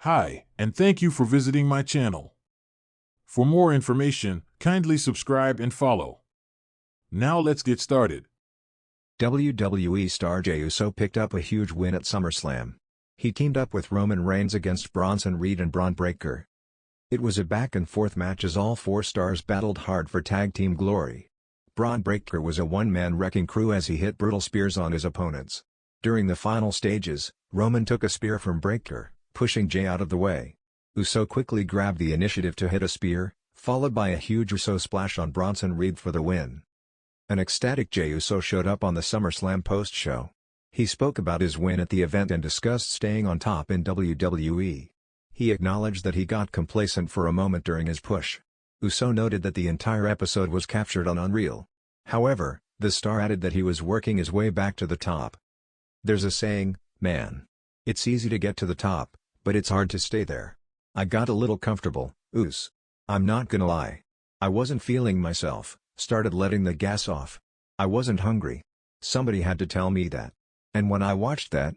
Hi, and thank you for visiting my channel. For more information, kindly subscribe and follow. Now let's get started. WWE star Jey Uso picked up a huge win at SummerSlam. He teamed up with Roman Reigns against Bronson Reed and Braun Breaker. It was a back-and-forth match as all four stars battled hard for tag team glory. Braun Breaker was a one-man wrecking crew as he hit brutal spears on his opponents. During the final stages, Roman took a spear from Breaker, pushing Jey out of the way. Uso quickly grabbed the initiative to hit a spear, followed by a huge Uso splash on Bronson Reed for the win. An ecstatic Jey Uso showed up on the SummerSlam post-show. He spoke about his win at the event and discussed staying on top in WWE. He acknowledged that he got complacent for a moment during his push. Uso noted that the entire episode was captured on Unreal. However, the star added that he was working his way back to the top. There's a saying, man. It's easy to get to the top, but it's hard to stay there. I got a little comfortable, I'm not gonna lie. I wasn't feeling myself, started letting the gas off. I wasn't hungry. Somebody had to tell me that. And when I watched that,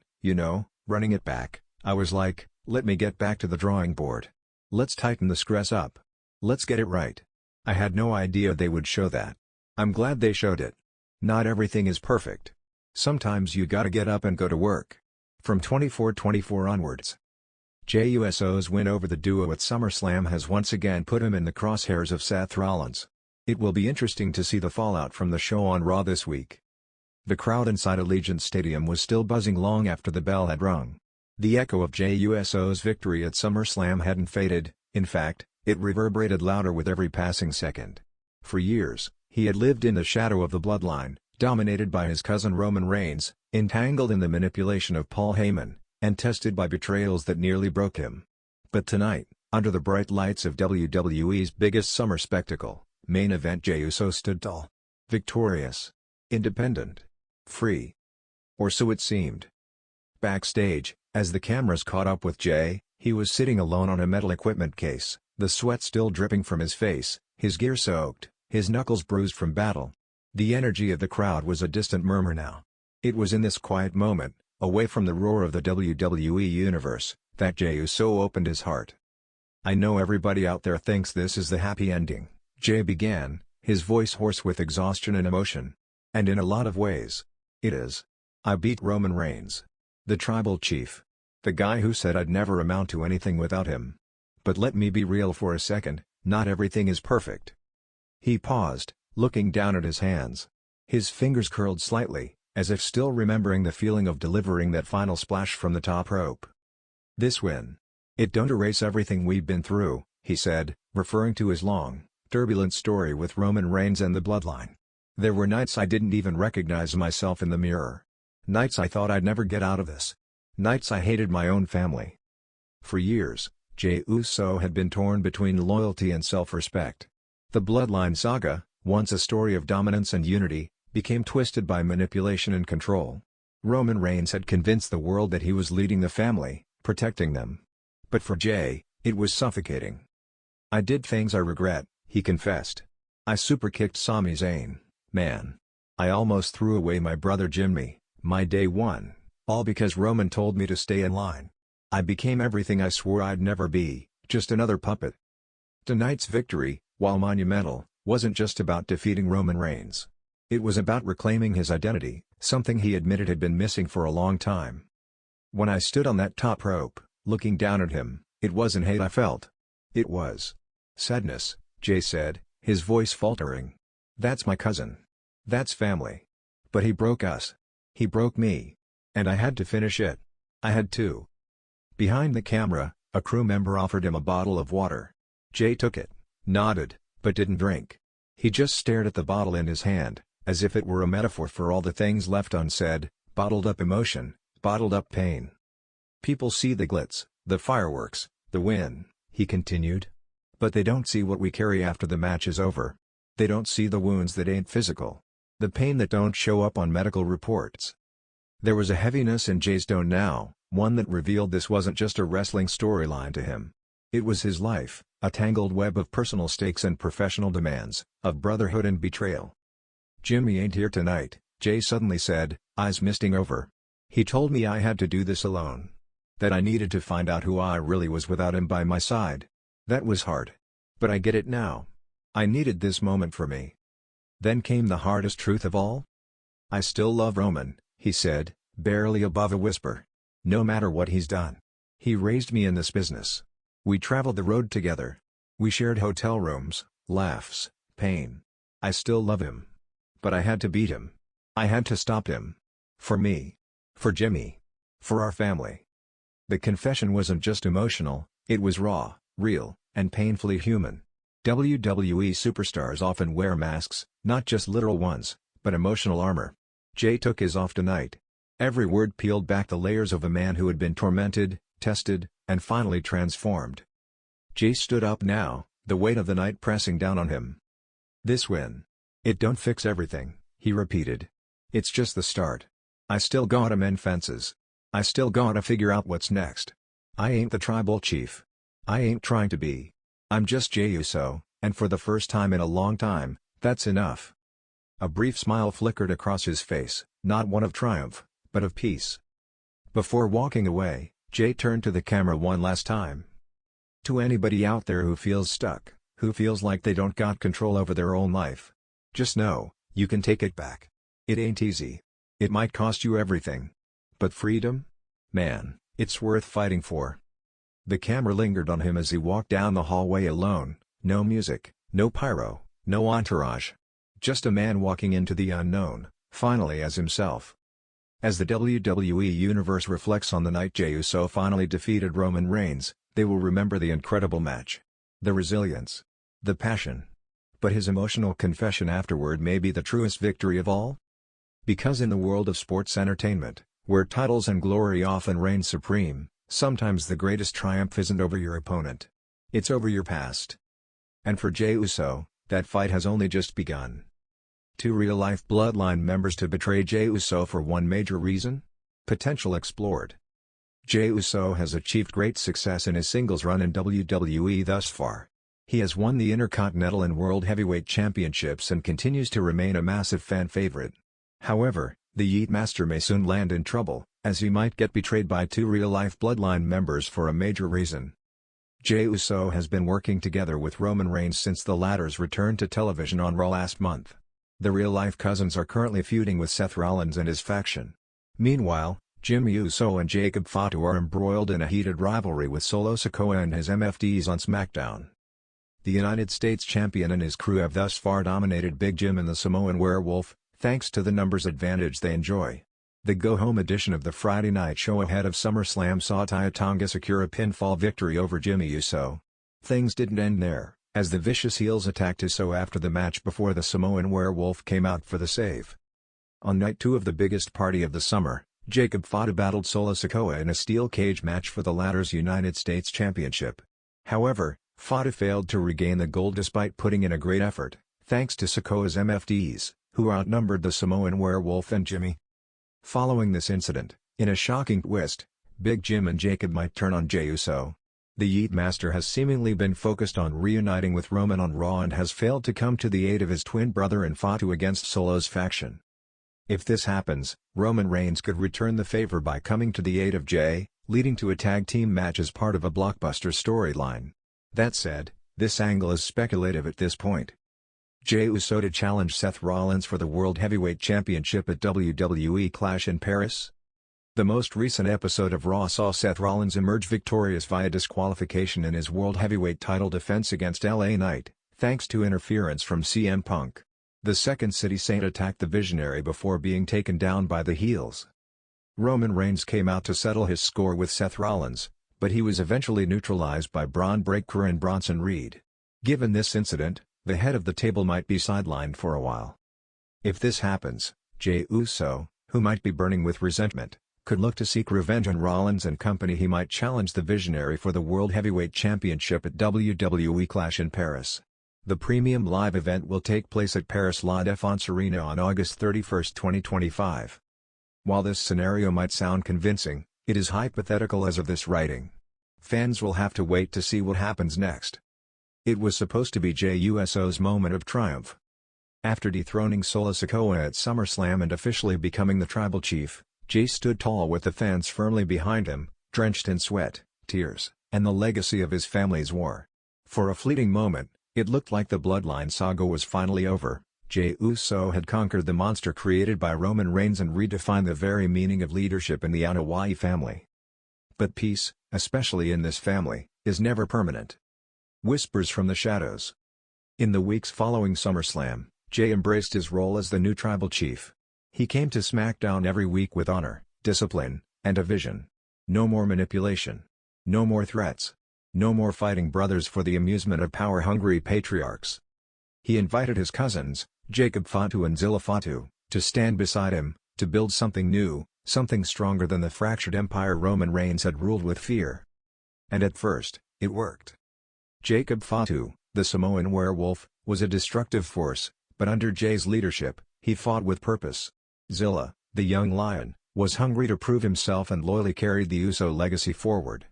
running it back, I was like, let me get back to the drawing board. Let's tighten the stress up. Let's get it right. I had no idea they would show that. I'm glad they showed it. Not everything is perfect. Sometimes you gotta get up and go to work. From 24/24 onwards. Jey Uso's win over the duo at SummerSlam has once again put him in the crosshairs of Seth Rollins. It will be interesting to see the fallout from the show on Raw this week. The crowd inside Allegiant Stadium was still buzzing long after the bell had rung. The echo of Jey Uso's victory at SummerSlam hadn't faded, in fact, it reverberated louder with every passing second. For years, he had lived in the shadow of the bloodline, dominated by his cousin Roman Reigns, entangled in the manipulation of Paul Heyman, and tested by betrayals that nearly broke him. But tonight, under the bright lights of WWE's biggest summer spectacle, main event, Jey Uso stood tall. Victorious. Independent. Free. Or so it seemed. Backstage, as the cameras caught up with Jey, he was sitting alone on a metal equipment case, the sweat still dripping from his face, his gear soaked, his knuckles bruised from battle. The energy of the crowd was a distant murmur now. It was in this quiet moment, away from the roar of the WWE Universe, that Jey Uso opened his heart. I know everybody out there thinks this is the happy ending, Jey began, his voice hoarse with exhaustion and emotion. And in a lot of ways, it is. I beat Roman Reigns. The tribal chief. The guy who said I'd never amount to anything without him. But let me be real for a second, not everything is perfect. He paused, looking down at his hands. His fingers curled slightly, as if still remembering the feeling of delivering that final splash from the top rope. This win. It don't erase everything we've been through, he said, referring to his long, turbulent story with Roman Reigns and the bloodline. There were nights I didn't even recognize myself in the mirror. Nights I thought I'd never get out of this. Nights I hated my own family. For years, Jey Uso had been torn between loyalty and self-respect. The bloodline saga, once a story of dominance and unity, became twisted by manipulation and control. Roman Reigns had convinced the world that he was leading the family, protecting them. But for Jey, it was suffocating. I did things I regret, he confessed. I superkicked Sami Zayn, man. I almost threw away my brother Jimmy, my day one, all because Roman told me to stay in line. I became everything I swore I'd never be, just another puppet. Tonight's victory, while monumental, wasn't just about defeating Roman Reigns. It was about reclaiming his identity, something he admitted had been missing for a long time. When I stood on that top rope, looking down at him, it wasn't hate I felt. It was sadness, Jey said, his voice faltering. That's my cousin. That's family. But he broke us. He broke me. And I had to finish it. I had to. Behind the camera, a crew member offered him a bottle of water. Jey took it, nodded, but didn't drink. He just stared at the bottle in his hand, as if it were a metaphor for all the things left unsaid, bottled up emotion, bottled up pain. People see the glitz, the fireworks, the win, he continued. But they don't see what we carry after the match is over. They don't see the wounds that ain't physical. The pain that don't show up on medical reports. There was a heaviness in Jey's tone now, one that revealed this wasn't just a wrestling storyline to him. It was his life, a tangled web of personal stakes and professional demands, of brotherhood and betrayal. Jimmy ain't here tonight, Jey suddenly said, eyes misting over. He told me I had to do this alone. That I needed to find out who I really was without him by my side. That was hard. But I get it now. I needed this moment for me. Then came the hardest truth of all. I still love Roman, he said, barely above a whisper. No matter what he's done. He raised me in this business. We traveled the road together. We shared hotel rooms, laughs, pain. I still love him. But I had to beat him. I had to stop him. For me. For Jimmy. For our family. The confession wasn't just emotional, it was raw, real, and painfully human. WWE superstars often wear masks, not just literal ones, but emotional armor. Jey took his off tonight. Every word peeled back the layers of a man who had been tormented, tested, and finally transformed. Jey stood up now, the weight of the night pressing down on him. This win. It don't fix everything, he repeated. It's just the start. I still gotta mend fences. I still gotta figure out what's next. I ain't the tribal chief. I ain't trying to be. I'm just Jey Uso, and for the first time in a long time, that's enough. A brief smile flickered across his face, not one of triumph, but of peace. Before walking away, Jey turned to the camera one last time. To anybody out there who feels stuck, who feels like they don't got control over their own life, just know, you can take it back. It ain't easy. It might cost you everything. But freedom? Man, it's worth fighting for. The camera lingered on him as he walked down the hallway alone, no music, no pyro, no entourage. Just a man walking into the unknown, finally as himself. As the WWE Universe reflects on the night Jey Uso finally defeated Roman Reigns, they will remember the incredible match. The resilience. The passion. But his emotional confession afterward may be the truest victory of all? Because in the world of sports entertainment, where titles and glory often reign supreme, sometimes the greatest triumph isn't over your opponent. It's over your past. And for Jey Uso, that fight has only just begun. 2 real-life bloodline members to betray Jey Uso for one major reason? Potential explored. Jey Uso has achieved great success in his singles run in WWE thus far. He has won the Intercontinental and World Heavyweight Championships and continues to remain a massive fan favorite. However, the Yeet Master may soon land in trouble, as he might get betrayed by 2 real-life bloodline members for a major reason. Jey Uso has been working together with Roman Reigns since the latter's return to television on Raw last month. The real-life cousins are currently feuding with Seth Rollins and his faction. Meanwhile, Jey Uso and Jacob Fatu are embroiled in a heated rivalry with Solo Sikoa and his MFDs on SmackDown. The United States Champion and his crew have thus far dominated Big Jim and the Samoan Werewolf, thanks to the numbers advantage they enjoy. The go-home edition of the Friday night show ahead of SummerSlam saw Tia Tonga secure a pinfall victory over Jey Uso. Things didn't end there, as the vicious heels attacked Uso after the match before the Samoan Werewolf came out for the save. On night 2 of the biggest party of the summer, Jacob Fatu battled Solo Sikoa in a steel cage match for the latter's United States Championship. However, Fatu failed to regain the gold despite putting in a great effort, thanks to Sikoa's MFDs, who outnumbered the Samoan Werewolf and Jimmy. Following this incident, in a shocking twist, Big Jim and Jacob might turn on Jey Uso. The Yeet Master has seemingly been focused on reuniting with Roman on Raw and has failed to come to the aid of his twin brother in Fatu against Solo's faction. If this happens, Roman Reigns could return the favor by coming to the aid of Jey, leading to a tag team match as part of a blockbuster storyline. That said, this angle is speculative at this point. Jey Uso to challenge Seth Rollins for the World Heavyweight Championship at WWE Clash in Paris? The most recent episode of Raw saw Seth Rollins emerge victorious via disqualification in his World Heavyweight title defense against LA Knight, thanks to interference from CM Punk. The Second City Saint attacked the Visionary before being taken down by the heels. Roman Reigns came out to settle his score with Seth Rollins, but he was eventually neutralized by Braun Breaker and Bronson Reed. Given this incident, the head of the table might be sidelined for a while. If this happens, Jey Uso, who might be burning with resentment, could look to seek revenge on Rollins and company. He might challenge the Visionary for the World Heavyweight Championship at WWE Clash in Paris. The premium live event will take place at Paris La Défense Arena on August 31, 2025. While this scenario might sound convincing, it is hypothetical as of this writing. Fans will have to wait to see what happens next. It was supposed to be Jey Uso's moment of triumph. After dethroning Solo Sikoa at SummerSlam and officially becoming the tribal chief, Jey stood tall with the fans firmly behind him, drenched in sweat, tears, and the legacy of his family's war. For a fleeting moment, it looked like the bloodline saga was finally over. Jey Uso had conquered the monster created by Roman Reigns and redefined the very meaning of leadership in the Anoa'i family. But peace, especially in this family, is never permanent. Whispers from the shadows. In the weeks following SummerSlam, Jey embraced his role as the new tribal chief. He came to SmackDown every week with honor, discipline, and a vision. No more manipulation. No more threats. No more fighting brothers for the amusement of power-hungry patriarchs. He invited his cousins, Jacob Fatu and Zilla Fatu, to stand beside him, to build something new, something stronger than the fractured empire Roman Reigns had ruled with fear. And at first, it worked. Jacob Fatu, the Samoan werewolf, was a destructive force, but under Jey's leadership, he fought with purpose. Zilla, the young lion, was hungry to prove himself and loyally carried the Uso legacy forward.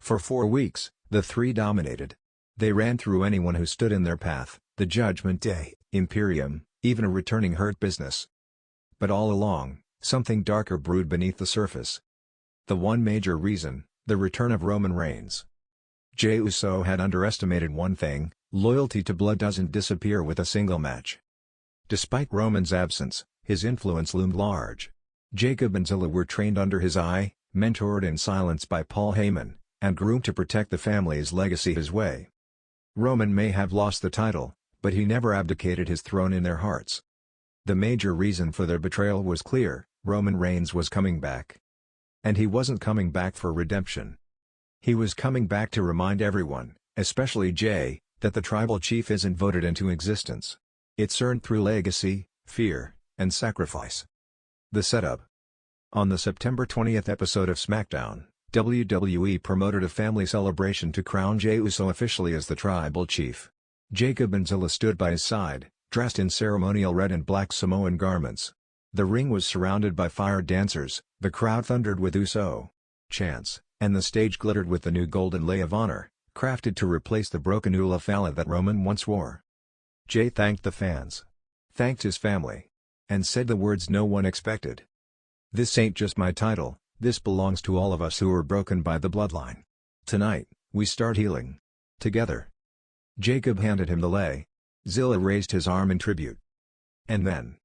For 4 weeks, the three dominated. They ran through anyone who stood in their path, the Judgment Day, Imperium, even a returning Hurt Business. But all along, something darker brewed beneath the surface. The one major reason, the return of Roman Reigns. Jey Uso had underestimated one thing: loyalty to blood doesn't disappear with a single match. Despite Roman's absence, his influence loomed large. Jacob and Zilla were trained under his eye, mentored in silence by Paul Heyman, and groomed to protect the family's legacy his way. Roman may have lost the title, but he never abdicated his throne in their hearts. The major reason for their betrayal was clear: Roman Reigns was coming back. And he wasn't coming back for redemption. He was coming back to remind everyone, especially Jey, that the tribal chief isn't voted into existence. It's earned through legacy, fear, and sacrifice. The setup. On the September 20th episode of SmackDown, WWE promoted a family celebration to crown Jey Uso officially as the tribal chief. Jacob and Zilla stood by his side, dressed in ceremonial red and black Samoan garments. The ring was surrounded by fire dancers, the crowd thundered with Uso chants, and the stage glittered with the new golden lei of honor, crafted to replace the broken ula fala that Roman once wore. Jey thanked the fans, thanked his family, and said the words no one expected. "This ain't just my title, this belongs to all of us who were broken by the bloodline. Tonight, we start healing. Together." Jacob handed him the lei. Zilla raised his arm in tribute. And then,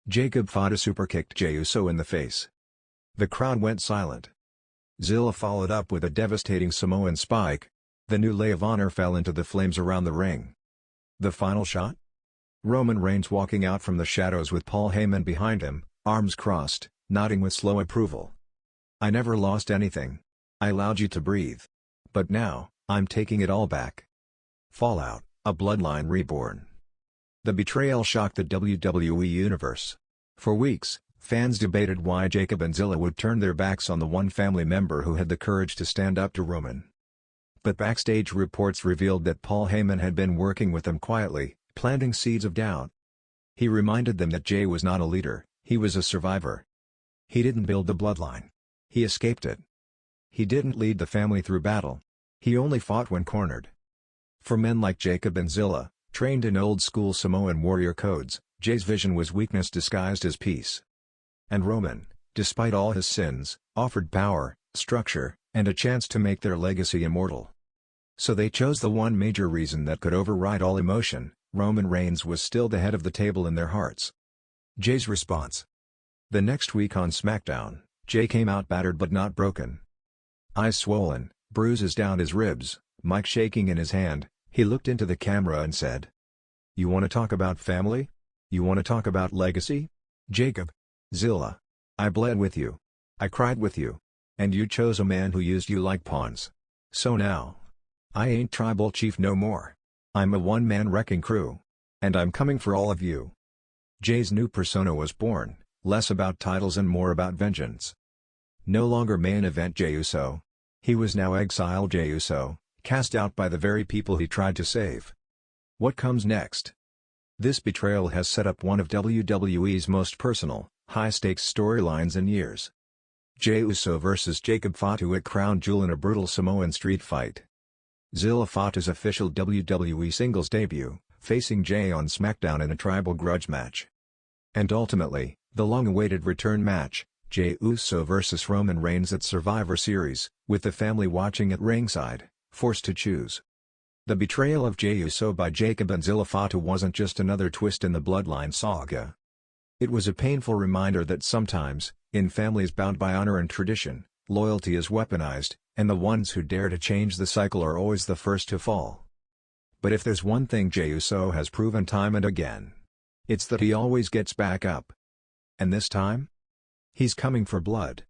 Jacob Fatu superkicked Jey Uso in the face. The crowd went silent. Zilla followed up with a devastating Samoan spike. The new lei of honor fell into the flames around the ring. The final shot? Roman Reigns walking out from the shadows with Paul Heyman behind him, arms crossed, nodding with slow approval. "I never lost anything. I allowed you to breathe. But now, I'm taking it all back." Fallout, a bloodline reborn. The betrayal shocked the WWE Universe. For weeks, fans debated why Jacob and Zilla would turn their backs on the one family member who had the courage to stand up to Roman. But backstage reports revealed that Paul Heyman had been working with them quietly, planting seeds of doubt. He reminded them that Jey was not a leader, he was a survivor. He didn't build the bloodline. He escaped it. He didn't lead the family through battle. He only fought when cornered. For men like Jacob and Zilla, trained in old-school Samoan warrior codes, Jey's vision was weakness disguised as peace. And Roman, despite all his sins, offered power, structure, and a chance to make their legacy immortal. So they chose the one major reason that could override all emotion: Roman Reigns was still the head of the table in their hearts. Jey's response. The next week on SmackDown, Jey came out battered but not broken. Eyes swollen, bruises down his ribs, mic shaking in his hand, he looked into the camera and said, "You want to talk about family? You want to talk about legacy? Jacob, Zilla, I bled with you. I cried with you. And you chose a man who used you like pawns. So now, I ain't tribal chief no more. I'm a one-man wrecking crew. And I'm coming for all of you." Jey's new persona was born, less about titles and more about vengeance. No longer main event Jey Uso. He was now exiled Jey Uso, cast out by the very people he tried to save. What comes next? This betrayal has set up one of WWE's most personal, high-stakes storylines in years. Jey Uso vs. Jacob Fatu at Crown Jewel in a brutal Samoan street fight. Zilla Fatu's official WWE singles debut, facing Jey on SmackDown in a tribal grudge match. And ultimately, the long-awaited return match, Jey Uso vs Roman Reigns at Survivor Series, with the family watching at ringside, forced to choose. The betrayal of Jey Uso by Jacob and Zilla Fatu wasn't just another twist in the bloodline saga. It was a painful reminder that sometimes, in families bound by honor and tradition, loyalty is weaponized, and the ones who dare to change the cycle are always the first to fall. But if there's one thing Jey Uso has proven time and again, it's that he always gets back up. And this time? He's coming for blood.